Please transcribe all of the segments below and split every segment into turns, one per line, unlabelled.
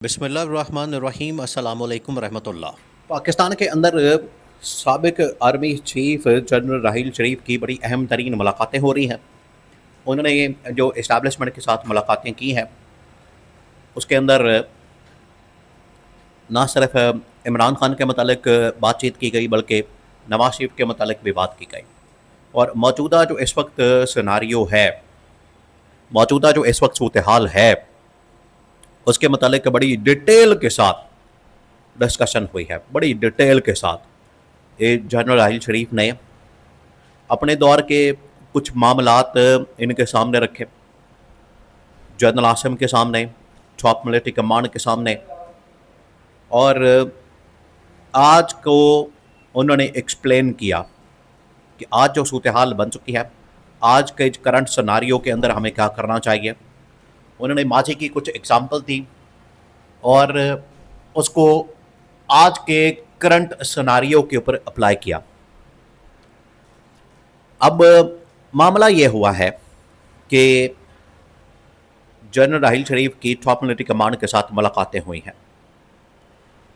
बिस्मिल्लाहिर्रहमानिर्रहीम अस्सलामु अलैकुम रहमतुल्लाह।
पाकिस्तान के अंदर साबिक आर्मी चीफ जनरल राहील शरीफ की बड़ी अहम तरीन मुलाकातें हो रही हैं। उन्होंने ये जो इस्टेब्लिशमेंट के साथ मुलाकातें की हैं उसके अंदर ना सिर्फ इमरान खान के मतलब बातचीत की गई बल्कि नवाज शरीफ के मतलब भी बात की गई। और मौजूदा जो इस वक्त सिनारियो है, मौजूदा जो इस वक्त सूरत हाल है, उसके मतलब बड़ी डिटेल के साथ डिस्कशन हुई है। बड़ी डिटेल के साथ ये जनरल राहील शरीफ ने अपने दौर के कुछ मामलात इनके सामने रखे, जनरल आसिम के सामने, टॉप मिलिट्री कमांड के सामने, और आज को उन्होंने एक्सप्लेन किया कि आज जो सूरत हाल बन चुकी है, आज के करंट सिनारियो के अंदर हमें क्या करना चाहिए। उन्होंने माजी की कुछ एग्जाम्पल दी और उसको आज के करंट सिनारियो के ऊपर अप्लाई किया। अब मामला ये हुआ है कि जनरल राहील शरीफ की टॉप मिलिट्री कमांड के साथ मुलाकातें हुई हैं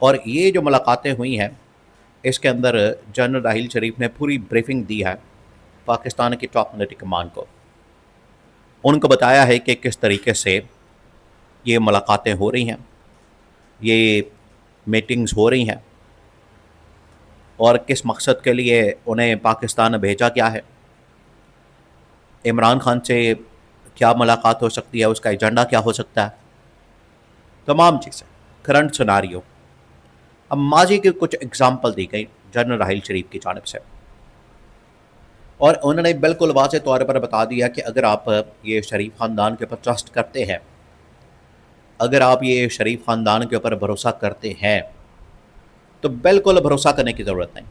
और ये जो मुलाकातें हुई हैं इसके अंदर जनरल राहील शरीफ ने पूरी ब्रीफिंग दी है पाकिस्तान की टॉप मिलिट्री कमांड को। उनको बताया है कि किस तरीके से ये मुलाकातें हो रही हैं, ये मीटिंग्स हो रही हैं और किस मकसद के लिए उन्हें पाकिस्तान भेजा गया है, इमरान खान से क्या मुलाकात हो सकती है, उसका एजेंडा क्या हो सकता है, तमाम चीज़ें, करंट सिनारियो। अब माजी की कुछ एग्जाम्पल दी गई जनरल राहील शरीफ की जानिब से और उन्होंने बिल्कुल वाज़ेह तौर पर बता दिया कि अगर आप ये शरीफ ख़ानदान के ऊपर ट्रस्ट करते हैं, अगर आप ये शरीफ ख़ानदान के ऊपर भरोसा करते हैं तो बिल्कुल भरोसा करने की ज़रूरत नहीं,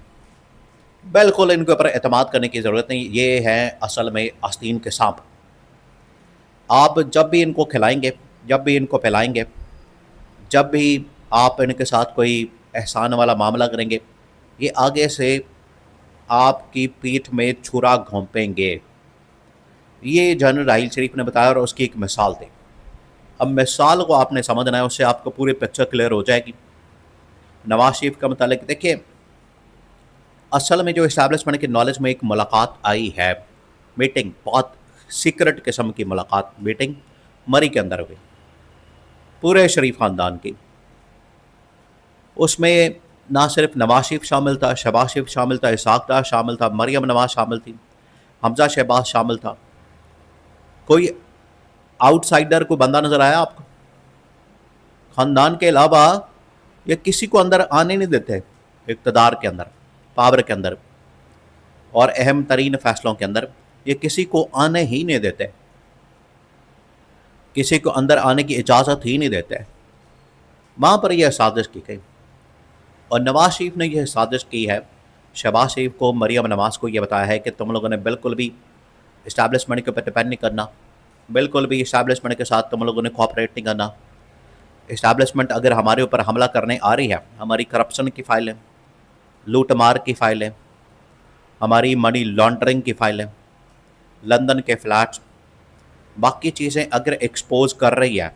बिल्कुल इनके ऊपर एतमाद करने की ज़रूरत नहीं। ये है असल में आस्तीन के सांप। आप जब भी इनको खिलाएंगे, जब भी इनको पिलाएंगे, जब भी आप इनके साथ कोई एहसान वाला मामला करेंगे, ये आगे से आपकी पीठ में छुरा घोंपेंगे। ये जनरल राहील शरीफ ने बताया और उसकी एक मिसाल दी। अब मिसाल को आपने समझना है, उससे आपको पूरी पिक्चर क्लियर हो जाएगी। नवाज शरीफ का मतलब देखिए, असल में जो इस्टेब्लिशमेंट की नॉलेज में एक मुलाकात आई है, मीटिंग, बहुत सीक्रेट किस्म की मुलाकात, मीटिंग मरी के अंदर हुई पूरे शरीफ ख़ानदान की। उसमें ना सिर्फ नवाज शरीफ शामिल था, शहबाज शरीफ शामिल था, इसाक डार शामिल था, मरियम नवाज शामिल थी, हमजा शहबाज शामिल था। कोई आउटसाइडर को बंदा नज़र आया आपको? ख़ानदान के अलावा ये किसी को अंदर आने नहीं देते, इक़्तिदार के अंदर, पावर के अंदर और अहम तरीन फैसलों के अंदर ये किसी को आने ही नहीं देते, किसी को अंदर आने की इजाज़त ही नहीं देते। वहाँ पर यह साजिश की गई और नवाज शरीफ ने यह साजिश की है, शहबाज शरीफ को, मरियम नवाज को, यह बताया है कि तुम लोगों ने बिल्कुल भी इस्टेब्लिशमेंट के ऊपर डिपेंड नहीं करना, बिल्कुल भी इस्टेब्लिशमेंट के साथ तुम लोगों ने कोऑपरेट नहीं करना। इस्टेब्लिशमेंट अगर हमारे ऊपर हमला करने आ रही है, हमारी करप्शन की फाइलें, लूट मार की फाइलें, हमारी मनी लॉन्ड्रिंग की फाइलें, लंदन के फ्लैट्स, बाकी चीज़ें अगर एक्सपोज कर रही है,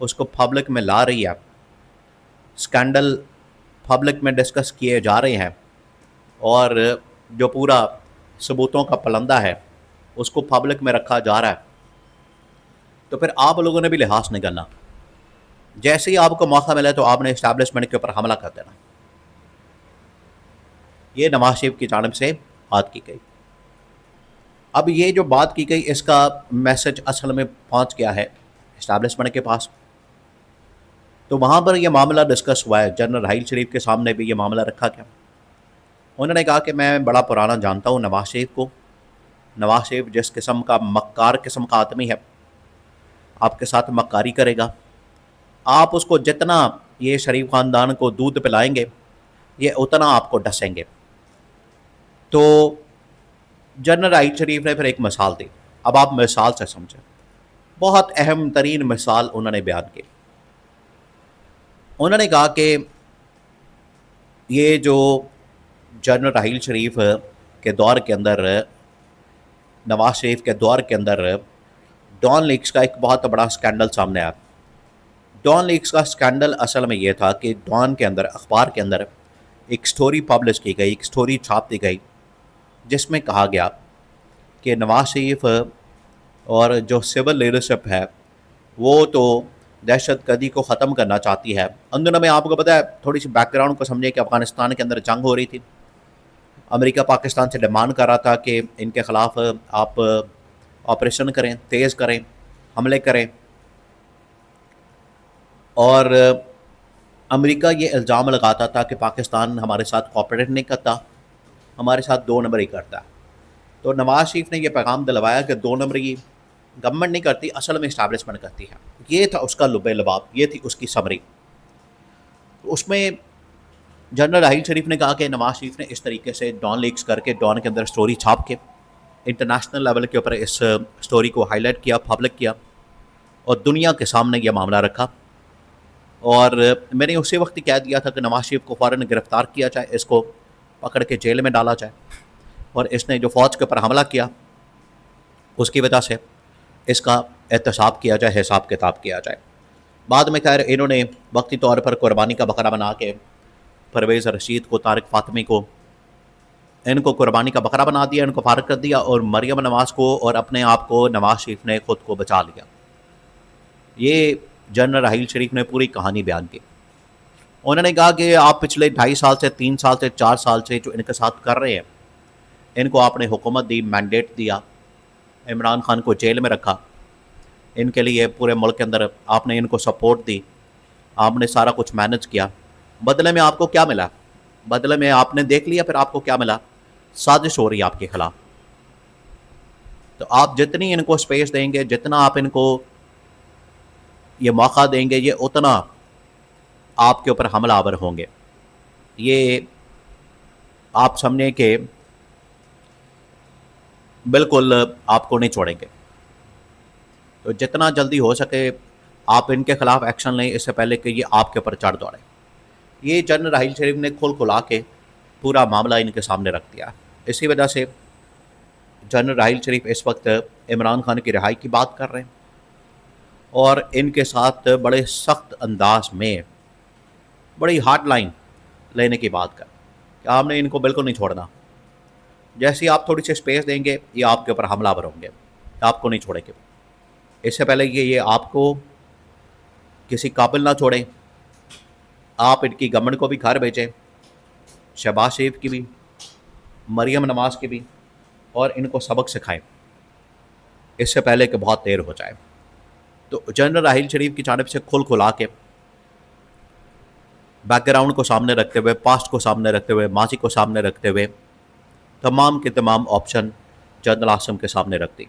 उसको पब्लिक में ला रही है, स्कैंडल पब्लिक में डिस्कस किए जा रहे हैं और जो पूरा सबूतों का पलंदा है उसको पब्लिक में रखा जा रहा है, तो फिर आप लोगों ने भी लिहाज नहीं करना। जैसे ही आपको मौका मिला तो आपने इस्टेब्लिशमेंट के ऊपर हमला कर देना। ये नवाज शरीफ की जानिब से बात की गई। अब ये जो बात की गई इसका मैसेज असल में पहुंच गया है इस्टेब्लिशमेंट के पास, तो वहाँ पर यह मामला डिस्कस हुआ है। जनरल राहील शरीफ के सामने भी ये मामला रखा गया। उन्होंने कहा कि मैं बड़ा पुराना जानता हूँ नवाज शरीफ को। नवाज शरीफ जिस किस्म का मक्कार किस्म का आदमी है, आपके साथ मक्कारी करेगा। आप उसको जितना ये शरीफ ख़ानदान को दूध पिलाएंगे ये उतना आपको डसेंगे। तो जनरल राहील शरीफ ने फिर एक मिसाल दी। अब आप मिसाल से समझें, बहुत अहम तरीन मिसाल उन्होंने बयान की। उन्होंने कहा कि ये जो जनरल राहील शरीफ के दौर के अंदर, नवाज शरीफ के दौर के अंदर डॉन लीक्स का एक बहुत बड़ा स्कैंडल सामने आया। डॉन लीक्स का स्कैंडल असल में ये था कि डॉन के अंदर, अखबार के अंदर एक स्टोरी पब्लिश की गई, एक स्टोरी छाप दी गई, जिसमें कहा गया कि नवाज शरीफ और जो सिविल लीडरशिप है वो तो दहशत गर्दी को ख़त्म करना चाहती है। उन दिनों में आपको पता है, थोड़ी सी बैकग्राउंड को समझिए कि अफ़गानिस्तान के अंदर जंग हो रही थी। अमेरिका पाकिस्तान से डिमांड कर रहा था कि इनके ख़िलाफ़ आप ऑपरेशन करें, तेज़ करें, हमले करें। और अमेरिका ये इल्ज़ाम लगाता था कि पाकिस्तान हमारे साथ कोऑपरेट नहीं करता, हमारे साथ दो नंबरी करता है। तो नवाज शरीफ ने यह पैगाम दिलवाया कि दो नंबरी गवर्नमेंट नहीं करती, असल में इस्टेब्लिशमेंट करती है। ये था उसका लुबे लबाब, ये थी उसकी समरी। उसमें जनरल राहील शरीफ ने कहा कि नवाज शरीफ ने इस तरीके से डॉन लीक्स करके, डॉन के अंदर स्टोरी छाप के इंटरनेशनल लेवल के ऊपर इस स्टोरी को हाईलाइट किया, पब्लिक किया और दुनिया के सामने यह मामला रखा। और मैंने उसी वक्त ही कह दिया था कि नवाज शरीफ को फ़ौरन गिरफ़्तार किया जाए, इसको पकड़ के जेल में डाला जाए। और इसने जो फ़ौज के ऊपर हमला किया उसकी वजह से इसका एहतसाब किया जाए, हिसाब किताब किया जाए। बाद में खैर इन्होंने वक्ती तौर पर कुर्बानी का बकरा बना के परवेज़ रशीद को, तारिक फ़ातिमी को, इनको कुर्बानी का बकरा बना दिया, इनको फारग कर दिया और मरियम नवाज़ को और अपने आप को नवाज शरीफ ने ख़ुद को बचा लिया। ये जनरल राहील शरीफ ने पूरी कहानी बयान की। उन्होंने कहा कि आप पिछले 2.5 साल से, 3 साल से, 4 साल से जो इनके साथ कर रहे हैं, इनको आपने हुकूमत दी, मैंडेट दिया, इमरान खान को जेल में रखा, इनके लिए पूरे मुल्क के अंदर आपने इनको सपोर्ट दी, आपने सारा कुछ मैनेज किया। बदले में आपको क्या मिला? बदले में आपने देख लिया फिर आपको क्या मिला? साजिश हो रही है आपके खिलाफ। तो आप जितनी इनको स्पेस देंगे, जितना आप इनको ये मौका देंगे, ये उतना आपके ऊपर हमलावर होंगे। ये आप समझें कि बिल्कुल आपको नहीं छोड़ेंगे। तो जितना जल्दी हो सके आप इनके खिलाफ एक्शन लें, इससे पहले कि ये आपके ऊपर चढ़ दौड़े। ये जनरल राहील शरीफ ने खुला के पूरा मामला इनके सामने रख दिया। इसी वजह से जनरल राहील शरीफ इस वक्त इमरान खान की रिहाई की बात कर रहे हैं और इनके साथ बड़े सख्त अंदाज में, बड़ी हार्ड लाइन लेने की बात कर कि आपने इनको बिल्कुल नहीं छोड़ना। जैसे ही आप थोड़ी सी स्पेस देंगे ये आपके ऊपर हमलावर होंगे, आपको नहीं छोड़ेंगे। इससे पहले ये आपको किसी काबिल ना छोड़ें, आप इनकी गवर्नमेंट को भी घर भेजें, शहबाज शरीफ की भी, मरियम नवाज़ की भी, और इनको सबक सिखाएं इससे पहले कि बहुत देर हो जाए। तो जनरल राहील शरीफ की जानिब से खुला के बैकग्राउंड को सामने रखते हुए, पास्ट को सामने रखते हुए, माजी को सामने रखते हुए तमाम के तमाम ऑप्शन जनरल आसम के सामने रख दी।